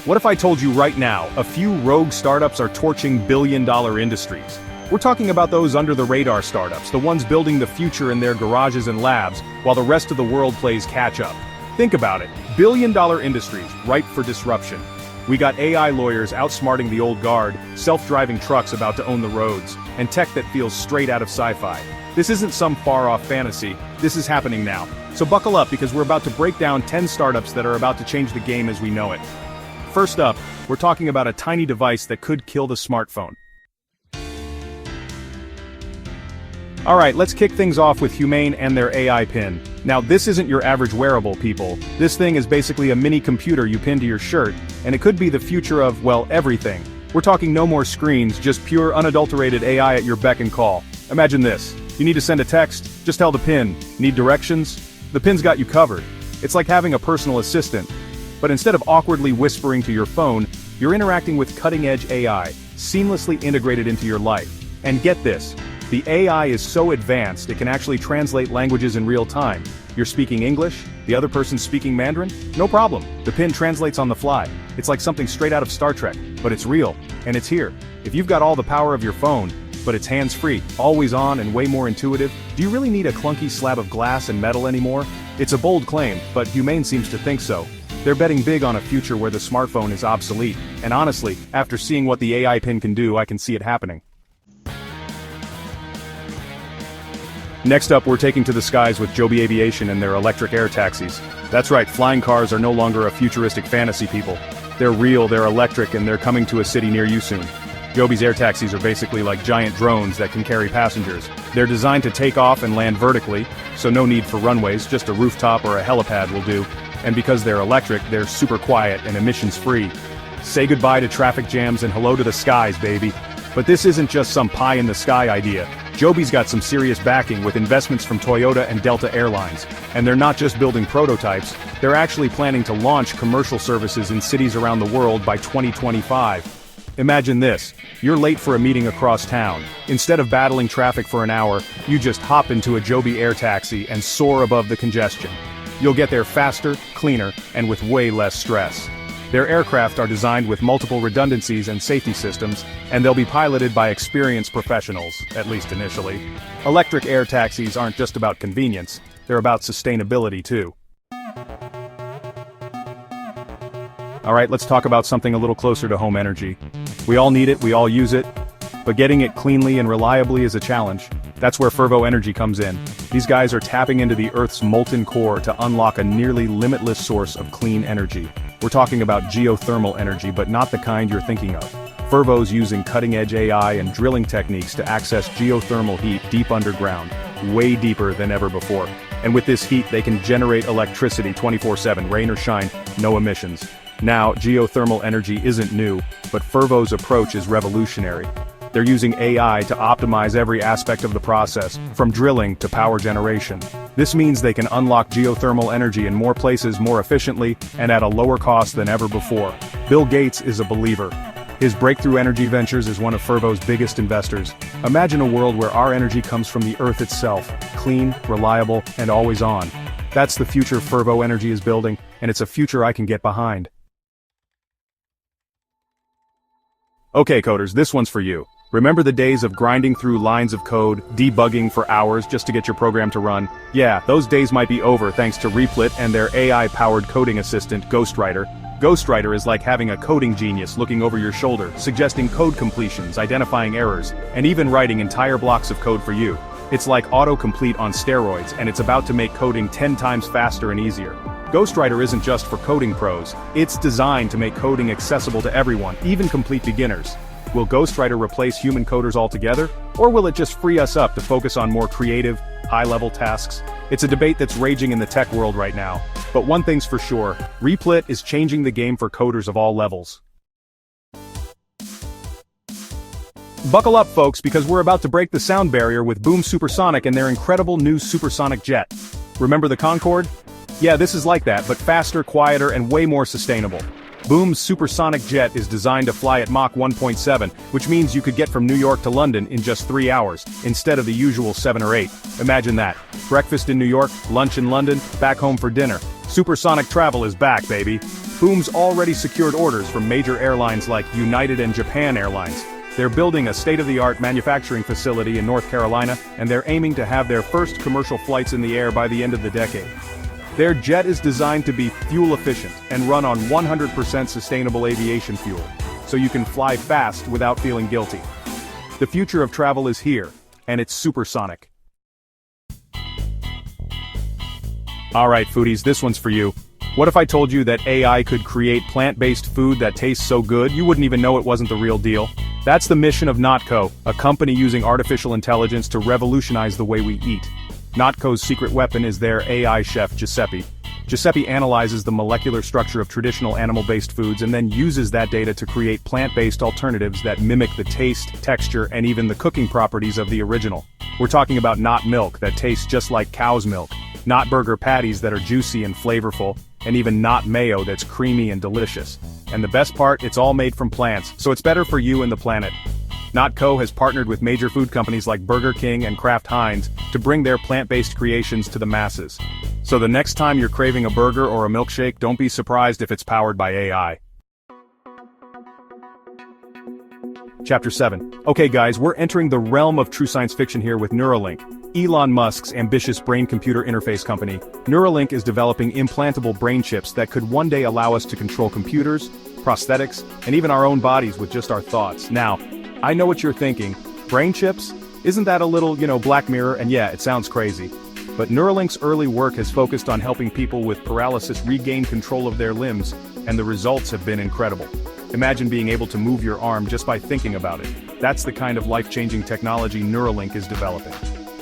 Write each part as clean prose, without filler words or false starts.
What if I told you right now, a few rogue startups are torching billion-dollar industries? We're talking about those under-the-radar startups, the ones building the future in their garages and labs, while the rest of the world plays catch-up. Think about it, billion-dollar industries, ripe for disruption. We got AI lawyers outsmarting the old guard, self-driving trucks about to own the roads, and tech that feels straight out of sci-fi. This isn't some far-off fantasy, this is happening now. So buckle up because we're about to break down 10 startups that are about to change the game as we know it. First up, we're talking about a tiny device that could kill the smartphone. Alright, let's kick things off with 𝐬𝐮𝐬𝐫𝐸 and their AI pin. Now this isn't your average wearable, people. This thing is basically a mini computer you pin to your shirt, and it could be the future of, well, everything. We're talking no more screens, just pure unadulterated AI at your beck and call. Imagine this. You need to send a text, just tell the pin. Need directions? The pin's got you covered. It's like having a personal assistant. But instead of awkwardly whispering to your phone, you're interacting with cutting-edge AI, seamlessly integrated into your life. And get this, the AI is so advanced it can actually translate languages in real time. You're speaking English, the other person's speaking Mandarin? No problem, the pin translates on the fly. It's like something straight out of Star Trek, but it's real, and it's here. If you've got all the power of your phone, but it's hands-free, always on and way more intuitive, do you really need a clunky slab of glass and metal anymore? It's a bold claim, but 𝐬𝐮𝐬𝐫𝐸 seems to think so. They're betting big on a future where the smartphone is obsolete, and honestly, after seeing what the AI pin can do, I can see it happening. Next up, we're taking to the skies with 𝐬𝐵 Aviation and their electric air taxis. That's right, flying cars are no longer a futuristic fantasy, people. They're real, they're electric, and they're coming to a city near you soon. 𝐬𝐵's air taxis are basically like giant drones that can carry passengers. They're designed to take off and land vertically, so no need for runways, just a rooftop or a helipad will do. And because they're electric, they're super quiet and emissions-free. Say goodbye to traffic jams and hello to the skies, baby. But this isn't just some pie-in-the-sky idea. 𝐬𝐵's got some serious backing with investments from Toyota and Delta Airlines. And they're not just building prototypes, they're actually planning to launch commercial services in cities around the world by 2025. Imagine this, you're late for a meeting across town. Instead of battling traffic for an hour, you just hop into a 𝐬𝐵 air taxi and soar above the congestion. You'll get there faster, cleaner, and with way less stress. Their aircraft are designed with multiple redundancies and safety systems, and they'll be piloted by experienced professionals, at least initially. Electric air taxis aren't just about convenience, they're about sustainability too. Alright, let's talk about something a little closer to home energy. We all need it, we all use it, but getting it cleanly and reliably is a challenge. That's where Fervo Energy comes in. These guys are tapping into the Earth's molten core to unlock a nearly limitless source of clean energy. We're talking about geothermal energy, but not the kind you're thinking of. Fervo's using cutting-edge AI and drilling techniques to access geothermal heat deep underground, way deeper than ever before. And with this heat, they can generate electricity 24/7, rain or shine, no emissions. Now, geothermal energy isn't new, but Fervo's approach is revolutionary. They're using AI to optimize every aspect of the process, from drilling to power generation. This means they can unlock geothermal energy in more places more efficiently and at a lower cost than ever before. Bill Gates is a believer. His Breakthrough Energy Ventures is one of Fervo's biggest investors. Imagine a world where our energy comes from the Earth itself, clean, reliable, and always on. That's the future Fervo Energy is building, and it's a future I can get behind. Okay, coders, this one's for you. Remember the days of grinding through lines of code, debugging for hours just to get your program to run? Yeah, those days might be over thanks to Replit and their AI-powered coding assistant, Ghostwriter. Ghostwriter is like having a coding genius looking over your shoulder, suggesting code completions, identifying errors, and even writing entire blocks of code for you. It's like autocomplete on steroids, and it's about to make coding 10 times faster and easier. Ghostwriter isn't just for coding pros, it's designed to make coding accessible to everyone, even complete beginners. Will Ghostwriter replace human coders altogether, or will it just free us up to focus on more creative, high-level tasks? It's a debate that's raging in the tech world right now. But one thing's for sure, Replit is changing the game for coders of all levels. Buckle up, folks, because we're about to break the sound barrier with Boom Supersonic and their incredible new supersonic jet. Remember the Concorde? Yeah, this is like that, but faster, quieter, and way more sustainable. Boom's supersonic jet is designed to fly at Mach 1.7, which means you could get from New York to London in just 3 hours, instead of the usual 7 or 8. Imagine that. Breakfast in New York, lunch in London, back home for dinner. Supersonic travel is back, baby. Boom's already secured orders from major airlines like United and Japan Airlines. They're building a state-of-the-art manufacturing facility in North Carolina, and they're aiming to have their first commercial flights in the air by the end of the decade. Their jet is designed to be fuel-efficient and run on 100% sustainable aviation fuel, so you can fly fast without feeling guilty. The future of travel is here, and it's supersonic. Alright foodies, this one's for you. What if I told you that AI could create plant-based food that tastes so good you wouldn't even know it wasn't the real deal? That's the mission of 𝐬𝐻𝐾𝐿, a company using artificial intelligence to revolutionize the way we eat. 𝐬𝐻𝐾𝐿's secret weapon is their AI chef 𝐬𝐮𝐬𝐫𝐞. 𝐬𝐮𝐬𝐫𝐞 analyzes the molecular structure of traditional animal-based foods and then uses that data to create plant-based alternatives that mimic the taste, texture, and even the cooking properties of the original. We're talking about not milk that tastes just like cow's milk, not burger patties that are juicy and flavorful, and even not mayo that's creamy and delicious. And the best part, it's all made from plants, so it's better for you and the planet. 𝐬𝐻𝐾𝐿 has partnered with major food companies like Burger King and Kraft Heinz to bring their plant-based creations to the masses. So the next time you're craving a burger or a milkshake, don't be surprised if it's powered by AI. Chapter 7. Okay guys, we're entering the realm of true science fiction here with Neuralink. Elon Musk's ambitious brain-computer interface company, Neuralink is developing implantable brain chips that could one day allow us to control computers, prosthetics, and even our own bodies with just our thoughts. Now, I know what you're thinking, brain chips? Isn't that a little, Black Mirror? And yeah, it sounds crazy. But Neuralink's early work has focused on helping people with paralysis regain control of their limbs, and the results have been incredible. Imagine being able to move your arm just by thinking about it. That's the kind of life-changing technology Neuralink is developing.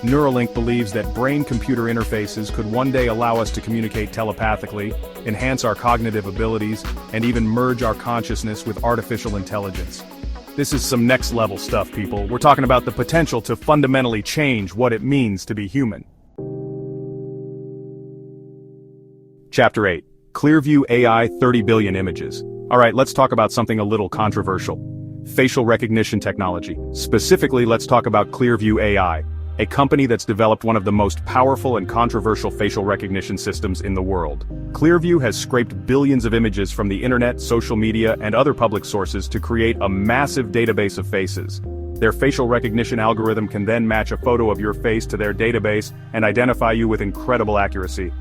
Neuralink believes that brain-computer interfaces could one day allow us to communicate telepathically, enhance our cognitive abilities, and even merge our consciousness with artificial intelligence. This is some next-level stuff, people. We're talking about the potential to fundamentally change what it means to be human. Chapter 8. Clearview AI 30 billion images. Alright, let's talk about something a little controversial. Facial recognition technology. Specifically, let's talk about Clearview AI, a company that's developed one of the most powerful and controversial facial recognition systems in the world. Clearview has scraped billions of images from the internet, social media, and other public sources to create a massive database of faces. Their facial recognition algorithm can then match a photo of your face to their database and identify you with incredible accuracy.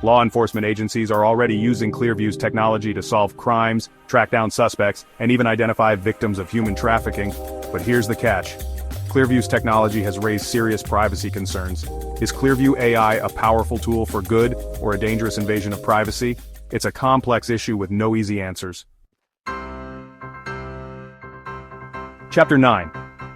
Law enforcement agencies are already using Clearview's technology to solve crimes, track down suspects, and even identify victims of human trafficking. But here's the catch. Clearview's technology has raised serious privacy concerns. Is Clearview AI a powerful tool for good, or a dangerous invasion of privacy? It's a complex issue with no easy answers. Chapter 9.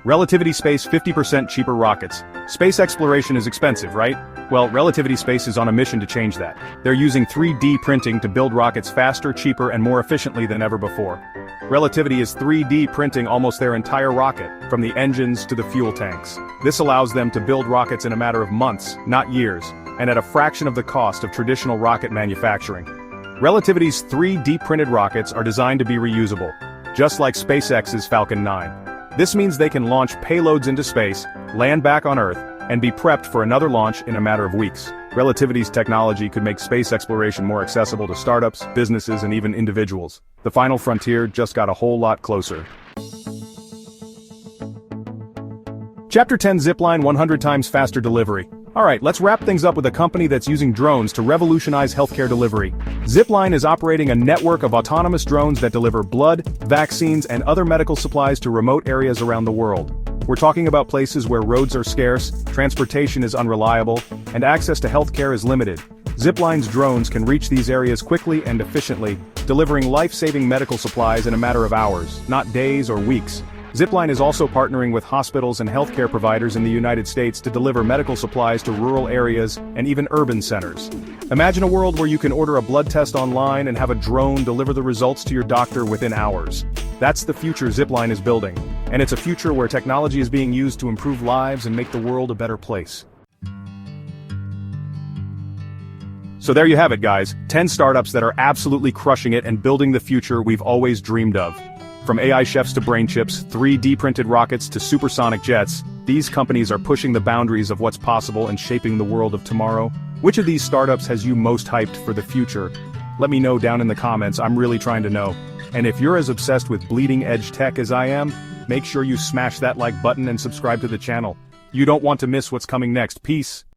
Relativity Space 50% cheaper rockets. Space exploration is expensive, right? Well, Relativity Space is on a mission to change that. They're using 3D printing to build rockets faster, cheaper, and more efficiently than ever before. Relativity is 3D printing almost their entire rocket, from the engines to the fuel tanks. This allows them to build rockets in a matter of months, not years, and at a fraction of the cost of traditional rocket manufacturing. Relativity's 3D printed rockets are designed to be reusable, just like SpaceX's Falcon 9. This means they can launch payloads into space, land back on Earth, and be prepped for another launch in a matter of weeks. Relativity's technology could make space exploration more accessible to startups, businesses, and even individuals. The final frontier just got a whole lot closer. Chapter 10. Zipline 100 times faster delivery. Alright, let's wrap things up with a company that's using drones to revolutionize healthcare delivery. Zipline is operating a network of autonomous drones that deliver blood, vaccines, and other medical supplies to remote areas around the world. We're talking about places where roads are scarce, transportation is unreliable, and access to healthcare is limited. Zipline's drones can reach these areas quickly and efficiently, delivering life-saving medical supplies in a matter of hours, not days or weeks. Zipline is also partnering with hospitals and healthcare providers in the United States to deliver medical supplies to rural areas and even urban centers. Imagine a world where you can order a blood test online and have a drone deliver the results to your doctor within hours. That's the future Zipline is building, and it's a future where technology is being used to improve lives and make the world a better place. So there you have it, guys, 10 startups that are absolutely crushing it and building the future we've always dreamed of. From AI chefs to brain chips, 3D printed rockets to supersonic jets, these companies are pushing the boundaries of what's possible and shaping the world of tomorrow. Which of these startups has you most hyped for the future? Let me know down in the comments, I'm really trying to know. And if you're as obsessed with bleeding edge tech as I am, make sure you smash that like button and subscribe to the channel. You don't want to miss what's coming next. Peace.